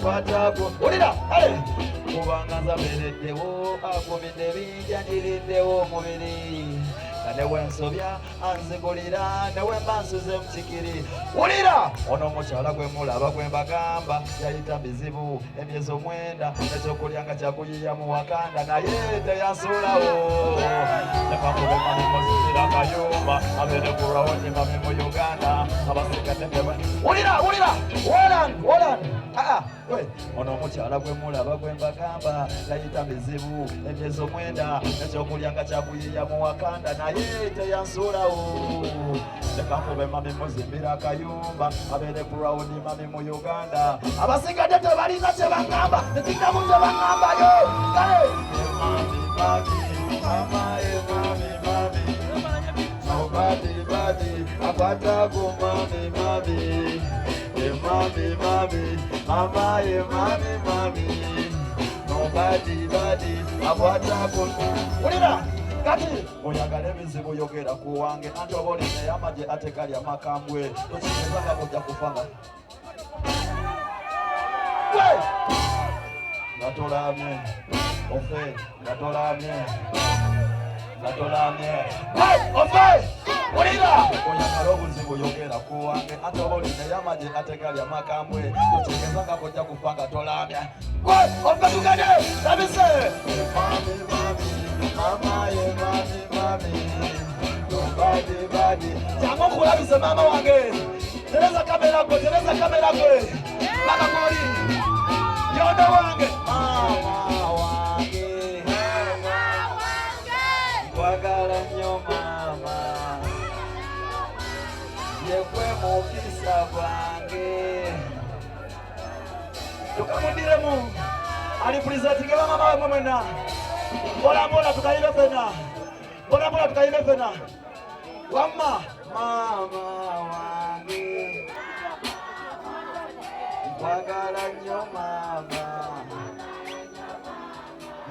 akwatako ulira ale kubanga nzabereddewo akumidde binjanyiriddewo omubiri newe nsobya anzigulira newe mbansuze mukikiri ulira ono omukyala gwe mulaba gwe mbagamba yayita bizibu emyezi 9 ekyokulya nga kyakuyiya mu wakanda naye teyansulawo nekakubemamimuzizira akayumba abene kurawoni mami mu uganda abasigaddetewe ulira wolan ono omukyala gwe mulaba gwe mbagamba yayita bizibu emyezi 9 ekyokulya nga kyakuyiya mu wakanda naye teyansulawo nekakube mami muzimbira akayumba abere kurawundi mami mu uganda abasigadde tebalina kyebagamba tekitamu kyebagambayo kale mami akwatako mami nobody akwatako ulira kati oyagala ebizibu yogera ku wange antobolene yamaje ate gali amakambwe tokigezaga kujja kufanga ngatolamye ofe ngatolamye ofe ulira oyagala obuzibu yogera ku wange antobolene yamaje ate gali amakambwe tokigezaga kujja kufanga tolamye ofe tugende tabise mami nobody jangu kulabise mama wange tereza kamera gwe bakakoli yondo wange mama wange kwagala nnyo mama yekwe mukisa gwange tukamudiremu alipulizatinge bamama wemwe mwena Bola tukayibe fena wamma mama wange kwagala nnyo mama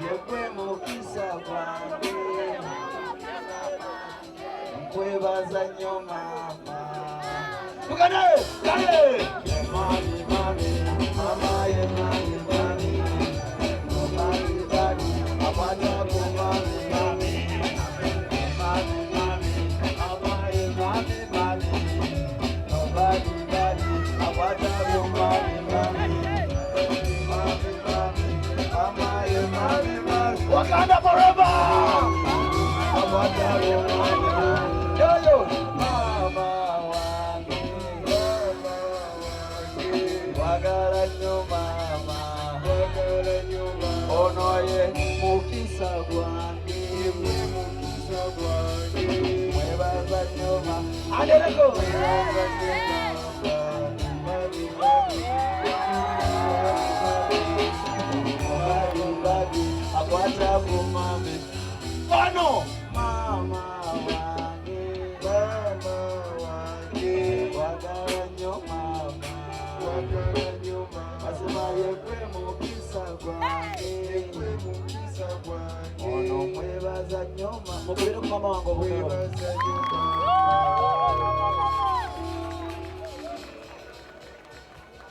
yekwe mukisa gwange nkwebaza nnyo mama tugane kale mami mama ye mami Wakanda forever! Yo, mama wange, wagala nnyo mama, ono ye mukisa gwange, mwebaza nnyo mama, adereko! Akwatako mami ono mama wange wagala nnyo mama asema yekwe mukisa gwange ono mwebaza nnyo mama mubulire ku mama wange obugero